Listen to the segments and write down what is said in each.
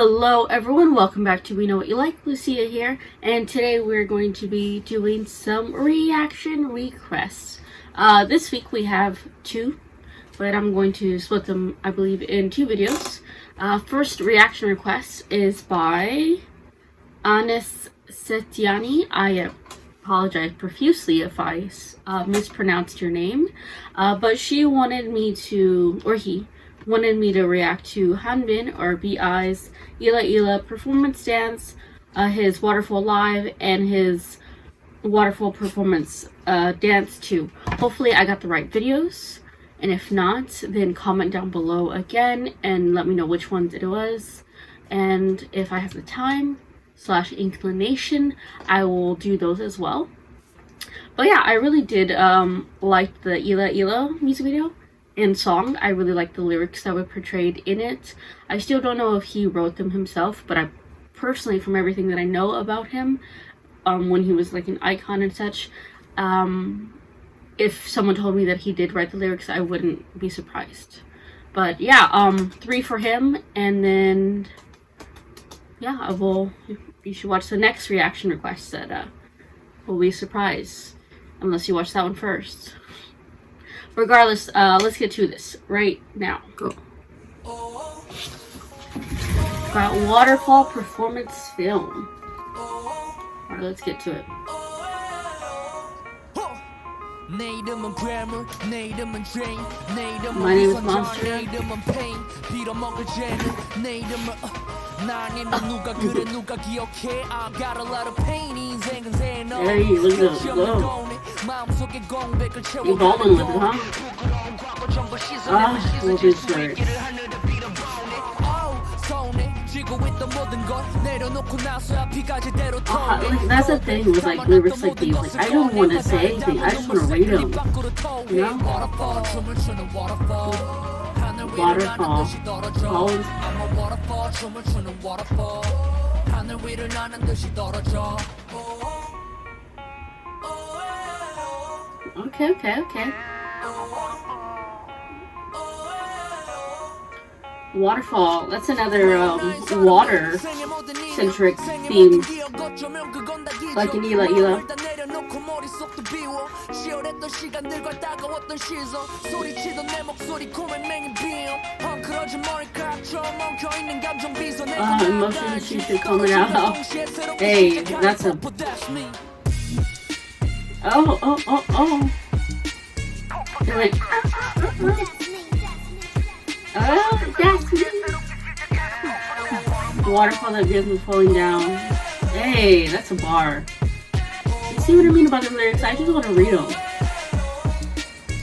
Hello everyone, welcome back to We Know What You Like. Lucia here, and today we're going to be doing some reaction requests. This week we have two, but I'm going to split them, I believe, in two videos. First reaction request is by Anis Setiani. I apologize profusely if I mispronounced your name, but she wanted me to, or he wanted me to react to Hanbin, or BI's Ila Ila performance dance, his Waterfall live, and his Waterfall performance dance too. Hopefully I got the right videos, and if not, then comment down below again and let me know which ones it was, and if I have the time / inclination, I will do those as well. But yeah, I really did like the Ila Ila music video and song. I really like the lyrics that were portrayed in it. I still don't know if he wrote them himself, but I personally, from everything that I know about him, when he was like an icon and such, if someone told me that he did write the lyrics, I wouldn't be surprised. But yeah, 3 for him, and then yeah, you should watch the next reaction request that will be a surprise, unless you watch that one first. Regardless, let's get to this right now. Go. Got Waterfall performance film. Alright, let's get to it. My name is Monster. Hey, look at this. You balling with it, huh? We'll do straight. That's the thing with like lyrics like these. Like, I don't want to say anything. I just want to read them. You know? Waterfall. Okay. Waterfall. That's another water-centric theme, like in Ila Ila. Emotions she should coming out. Hey, that's a... Oh. It went... Oh, that's me. The waterfall that begins with falling down. Hey, that's a bar. You see what I mean about the lyrics? I just want to read them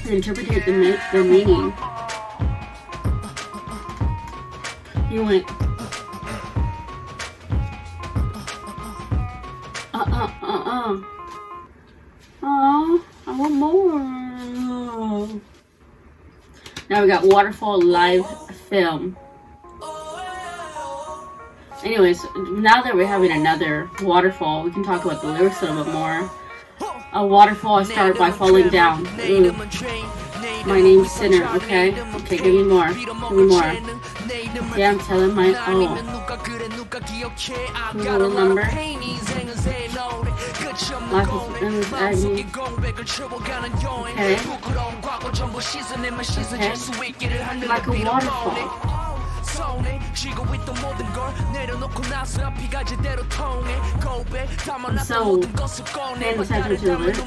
and interpret the meaning. You went. Oh, I want more. Now we got Waterfall live film. Anyways, now that we're having another waterfall, we can talk about the lyrics a little bit more. A waterfall started by falling down. Ooh. My name's Sinner. Okay, give me more. Yeah, I'm telling my own. Remember? Life is endless agony. Okay. Like a waterfall. So, paying attention to the lyrics.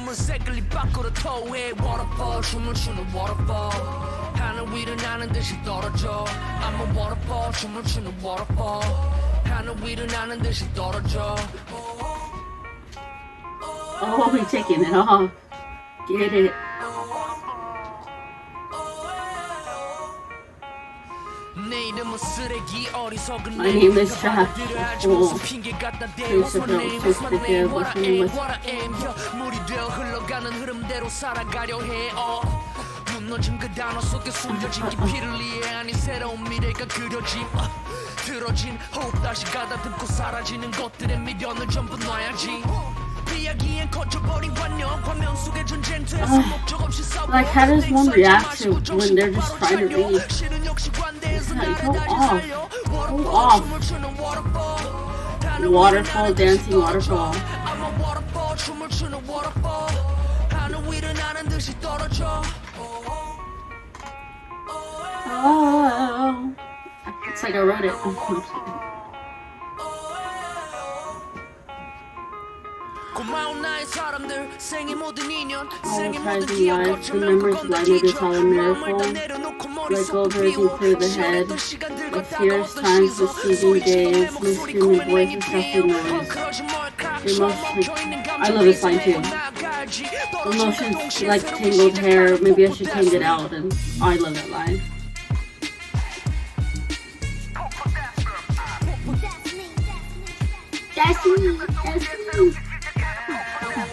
Oh, we're taking it off. Get it. My name is Trash. Oh. Please forgive what's name was. Like, how does one react to when they're just trying to read? Go off. Go off. Waterfall, dancing waterfall. Oh, it's like I wrote it. Tragedy life, the memories lighted is all a miracle. Like goldberries you clear the head. Of fierce times, deceiving days, mishuman voices, softly noise. Emotions, I love this line too. Emotions like tangled hair, maybe I should tangle it out, and I love that line. That's me.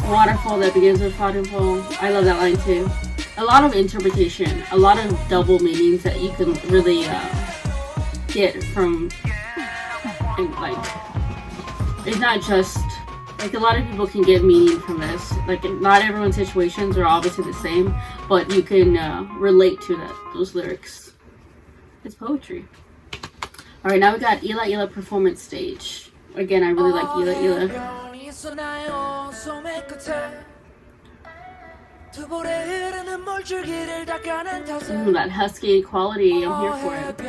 Waterfall that begins with waterfall. I love that line too. A lot of interpretation, a lot of double meanings that you can really get from, and like, it's not just like a lot of people can get meaning from this. Like, not everyone's situations are obviously the same, but you can relate to those lyrics. It's poetry. All right, now we got Ila Ila performance stage. Again, I really like Ila Ila. That husky quality, I'm here for it.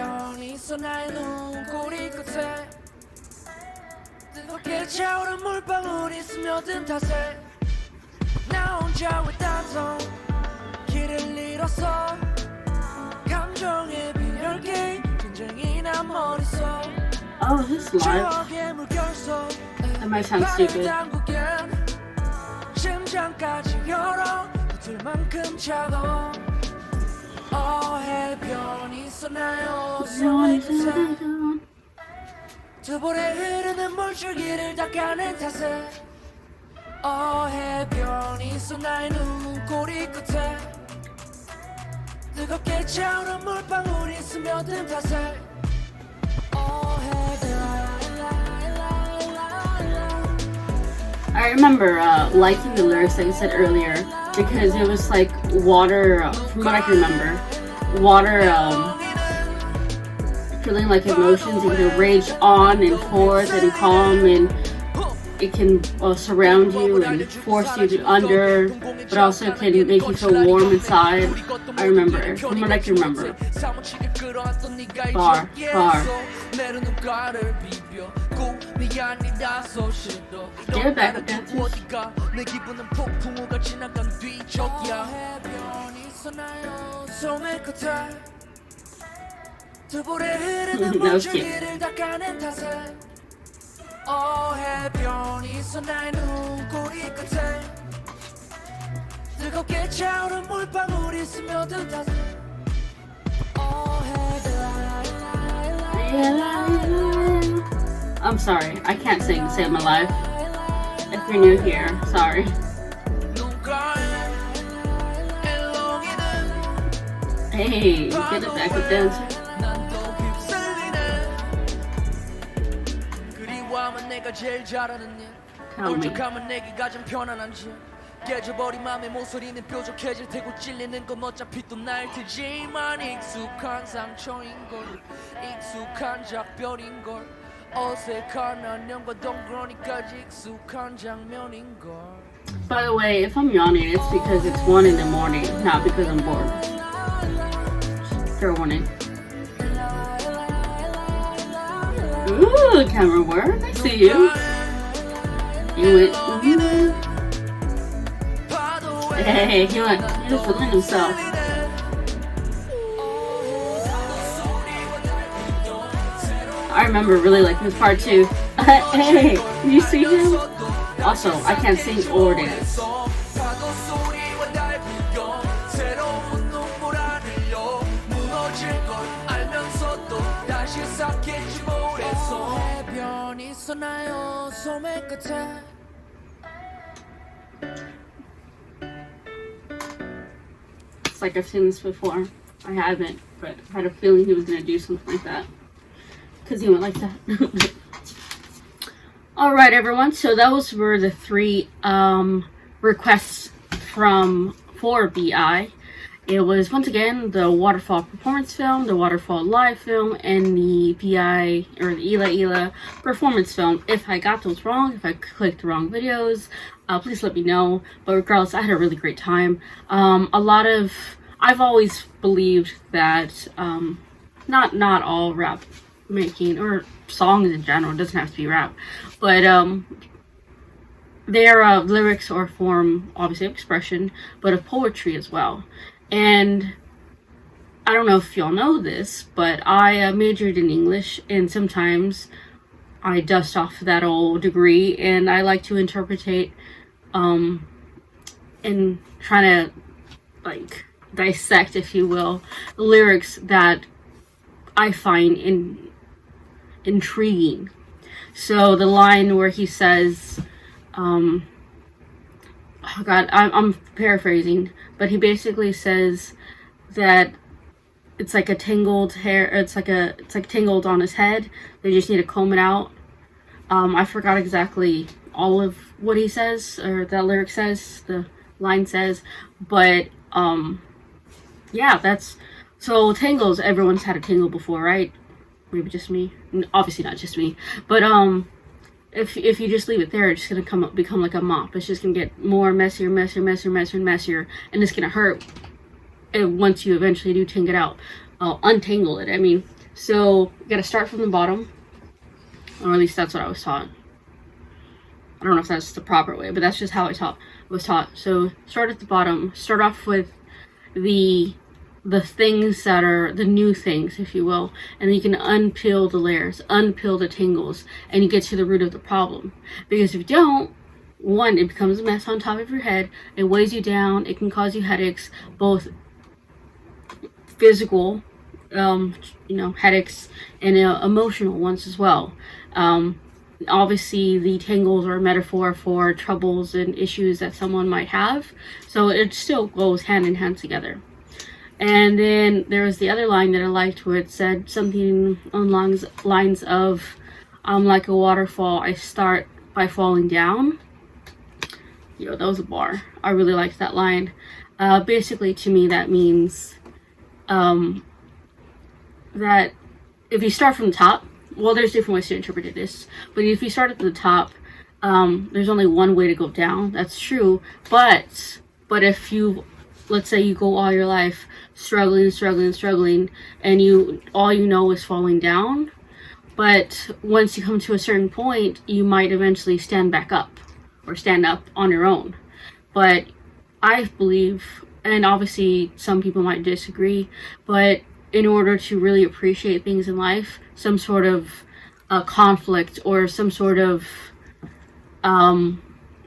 Oh, is this live? That might sound stupid. I remember liking the lyrics that you said earlier because it was like water, from what I can remember, water feeling like emotions. It can rage on and forth and calm, and it can surround you and force you to under, but also can make you feel warm inside. I remember, from what I can remember. Bar. Give it back, dancers. That was cute. I'm sorry, I can't sing Save My Life. If you're new here, sorry. Hey, get it back with dancer. Tell me. 깨져버린 맘의 모서리는 뾰족해질 테고 찔리는 건 어차피 또 날 테지만 익숙한 상처인걸 익숙한 작별인걸 어색한 안녕과 동그러니까지 익숙한 장면인걸. By the way, if I'm yawning, it's because it's 1 in the morning, not because I'm bored. Fair warning. Ooh, camera work. I see you. You went. Hey, he was feeling himself. I remember really liking this part too. Hey, you see him? Also, I can't sing or dance. It's like I've seen this before. I haven't, but I had a feeling he was going to do something like that. Because he went like that. Alright everyone, so those were the 3 requests for BI. It was once again the Waterfall performance film, the Waterfall live film, and the PI or the Ila performance film. If I got those wrong, if I clicked the wrong videos, please let me know. But regardless, I had a really great time. I've always believed that not all rap making or songs in general, it doesn't have to be rap, but their lyrics are a form, obviously, of expression, but of poetry as well. And I don't know if y'all know this, but I majored in English, and sometimes I dust off that old degree, and I like to interpretate and try to like dissect, if you will, lyrics that I find intriguing. So the line where he says, oh God, I'm paraphrasing, but he basically says that it's like a tangled hair. It's like tangled on his head. They just need to comb it out. I forgot exactly all of what he says, or that lyric says, the line says, but yeah, that's so tangles. Everyone's had a tangle before, right? Maybe just me. Obviously not just me, but if you just leave it there, it's just gonna become like a mop. It's just gonna get more messier, and it's gonna hurt. And once you eventually do tangle it out, untangle it. I mean, so you gotta start from the bottom, or at least that's what I was taught. I don't know if that's the proper way, but that's just how I was taught. So start at the bottom. Start off with the things that are the new things, if you will, and then you can unpeel the layers, unpeel the tangles, and you get to the root of the problem. Because if you don't, one, it becomes a mess on top of your head, it weighs you down, it can cause you headaches, both physical headaches and emotional ones as well. Obviously the tangles are a metaphor for troubles and issues that someone might have, so it still goes hand in hand together. And then there was the other line that I liked, where it said something along the lines of, like a waterfall, I start by falling down. That was a bar. I really liked that line. Basically, to me, that means that if you start from the top, well, there's different ways to interpret this, but if you start at the top, there's only one way to go down. That's true, but if you, let's say you go all your life struggling, and all you know is falling down, but once you come to a certain point, you might eventually stand back up, or stand up on your own. But I believe, and obviously some people might disagree, but in order to really appreciate things in life, some sort of conflict or some sort of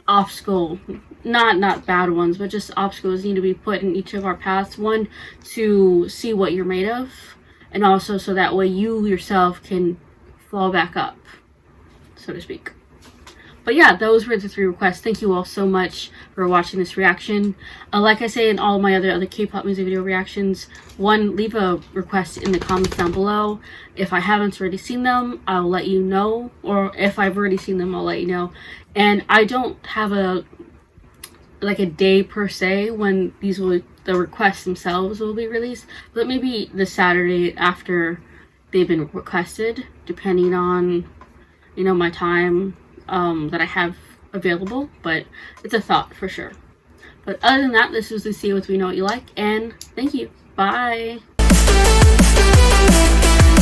obstacle, not bad ones, but just obstacles need to be put in each of our paths. One, to see what you're made of, and also so that way you yourself can fall back up, so to speak. But yeah, those were the 3 requests. Thank you all so much for watching this reaction. Like I say in all my other K-pop music video reactions, one, leave a request in the comments down below. If I haven't already seen them, I'll let you know. Or if I've already seen them, I'll let you know. And I don't have a day per se when the requests themselves will be released. But maybe the Saturday after they've been requested, depending on, my time that I have available, but it's a thought for sure. But other than that, this was Lucia with We Know What You Like, and thank you. Bye.